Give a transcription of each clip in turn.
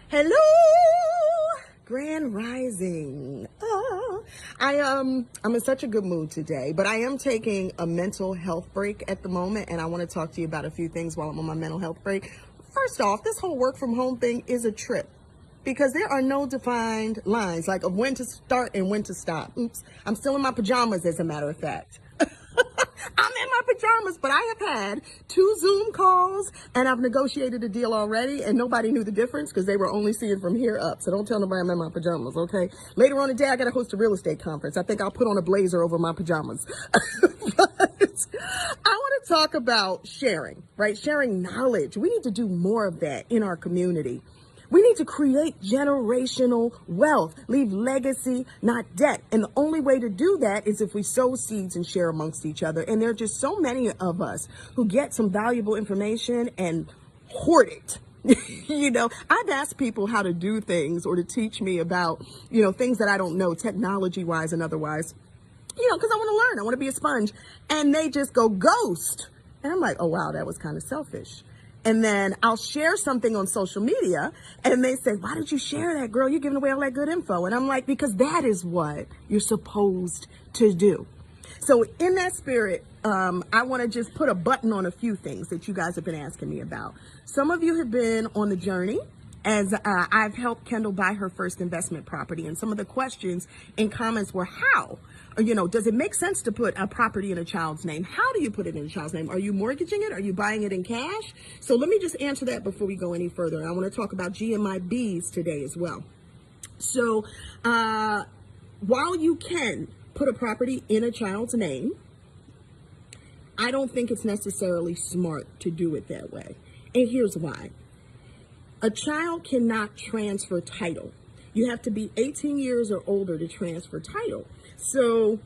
Hello, Grand Rising. I'm in such a good mood today, but I am taking a mental health break at the moment, and I want to talk to you about a few things while I'm on my mental health break. First off, this whole work from home thing is a trip because there are no defined lines like of when to start and when to stop. Oops, I'm still in my pajamas, as a matter of fact. I'm in my pajamas, but I have had 2 Zoom calls and I've negotiated a deal already, and nobody knew the difference because they were only seeing from here up. So don't tell nobody I'm in my pajamas, okay? Later on today, I got to host a real estate conference. I think I'll put on a blazer over my pajamas. But I want to talk about sharing, right? Sharing knowledge. We need to do more of that in our community. We need to create generational wealth, leave legacy, not debt. And the only way to do that is if we sow seeds and share amongst each other. And there are just so many of us who get some valuable information and hoard it. I've asked people how to do things or to teach me about, things that I don't know, technology wise and otherwise, because I want to learn. I want to be a sponge. And they just go ghost. And I'm like, oh, wow, that was kind of selfish. And then I'll share something on social media and they say, why did you share that, girl? You're giving away all that good info. And I'm like, because that is what you're supposed to do. So in that spirit, I want to just put a button on a few things that you guys have been asking me about. Some of you have been on the journey as I've helped Kendall buy her first investment property. And some of the questions and comments were how? Does it make sense to put a property in a child's name? How do you put it in a child's name? Are you mortgaging it? Are you buying it in cash? So let me just answer that before we go any further. I want to talk about GMIBs today as well. So while you can put a property in a child's name, I don't think it's necessarily smart to do it that way. And here's why. A child cannot transfer title. You have to be 18 years or older to transfer title. So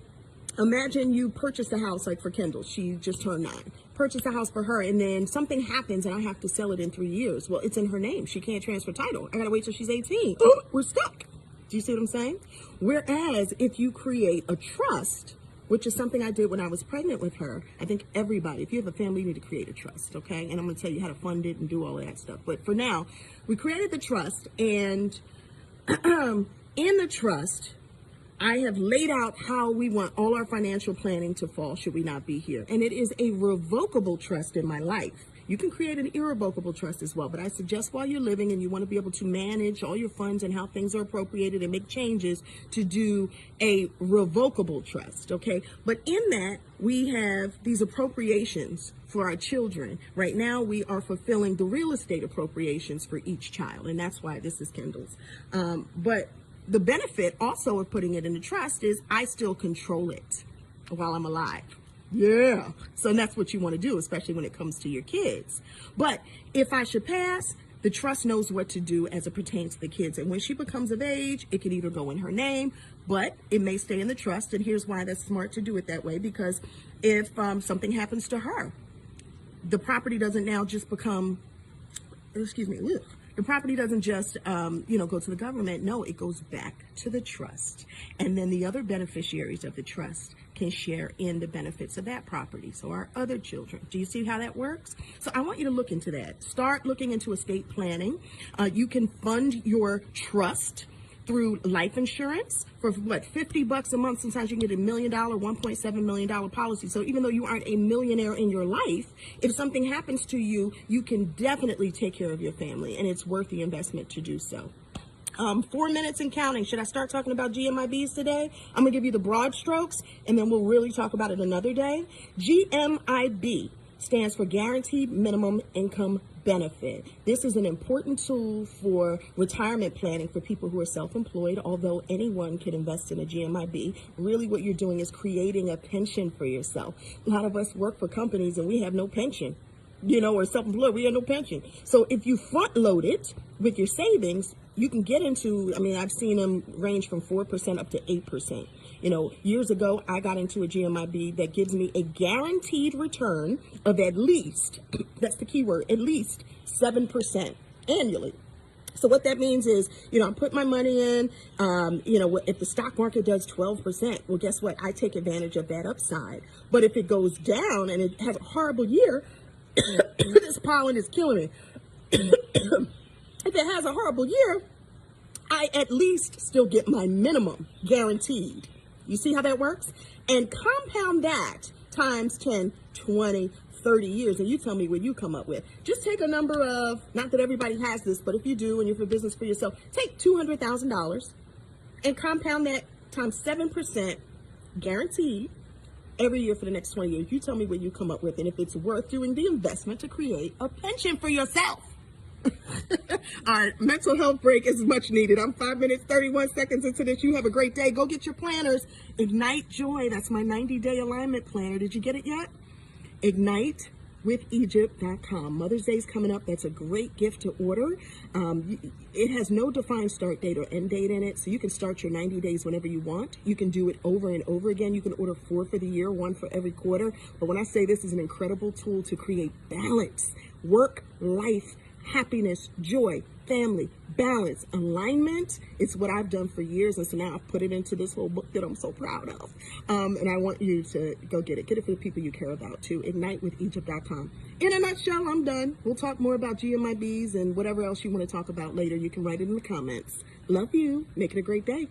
imagine you purchase a house like for Kendall. She just turned 9. Purchase a house for her and then something happens and I have to sell it in 3 years. Well, it's in her name. She can't transfer title. I got to wait till she's 18. We're stuck. Do you see what I'm saying? Whereas if you create a trust, which is something I did when I was pregnant with her. I think everybody, if you have a family, you need to create a trust, okay? And I'm going to tell you how to fund it and do all of that stuff. But for now, we created the trust, and in the trust, I have laid out how we want all our financial planning to fall should we not be here. And it is a revocable trust in my life. You can create an irrevocable trust as well, but I suggest while you're living and you want to be able to manage all your funds and how things are appropriated and make changes, to do a revocable trust, okay? But in that, we have these appropriations for our children. Right now, we are fulfilling the real estate appropriations for each child, and that's why this is Kendall's. But the benefit also of putting it in the trust is I still control it while I'm alive. Yeah. So that's what you want to do, especially when it comes to your kids. But if I should pass, the trust knows what to do as it pertains to the kids. And when she becomes of age, it can either go in her name, but it may stay in the trust. And here's why that's smart to do it that way, because if something happens to her, the property doesn't now just become, the property doesn't just, go to the government. No, it goes back to the trust. And then the other beneficiaries of the trust can share in the benefits of that property. So our other children. Do you see how that works? So I want you to look into that. Start looking into estate planning. You can fund your trust through life insurance for $50 a month. Sometimes you can get $1 million, $1.7 million policy. So even though you aren't a millionaire in your life, if something happens to you, you can definitely take care of your family, and it's worth the investment to do so. 4 minutes and counting. Should I start talking about GMIBs today? I'm gonna give you the broad strokes and then we'll really talk about it another day. GMIB stands for Guaranteed Minimum Income Benefit. This is an important tool for retirement planning for people who are self-employed, although anyone can invest in a GMIB. Really what you're doing is creating a pension for yourself. A lot of us work for companies and we have no pension. Or self-employed, we have no pension. So if you front load it with your savings, you can get into, I've seen them range from 4% up to 8%. Years ago, I got into a GMIB that gives me a guaranteed return of at least, that's the key word, at least 7% annually. So what that means is, I put my money in, if the stock market does 12%, well, guess what? I take advantage of that upside. But if it goes down and it has a horrible year, this pollen is killing me. if it has a horrible year, I at least still get my minimum guaranteed. You see how that works? And compound that times 10, 20, 30 years, and you tell me what you come up with. Just take a number of, not that everybody has this, but if you do and you're for business for yourself, take $200,000 and compound that times 7% guaranteed every year for the next 20 years. You tell me what you come up with and if it's worth doing the investment to create a pension for yourself. All right, mental health break is much needed. I'm 5 minutes, 31 seconds into this. You have a great day. Go get your planners. Ignite Joy. That's my 90-day alignment planner. Did you get it yet? ignitewithegypt.com. Mother's Day is coming up. That's a great gift to order. It has no defined start date or end date in it, so you can start your 90 days whenever you want. You can do it over and over again. You can order 4 for the year, 1 for every quarter. But when I say this is an incredible tool to create balance, work, life, happiness, joy, family, balance, alignment, it's what I've done for years. And so now I've put it into this whole book that I'm so proud of. And I want you to go get it. Get it for the people you care about too. Ignitewithegypt.com. In a nutshell, I'm done. We'll talk more about GMIBs and whatever else you want to talk about later. You can write it in the comments. Love you. Make it a great day.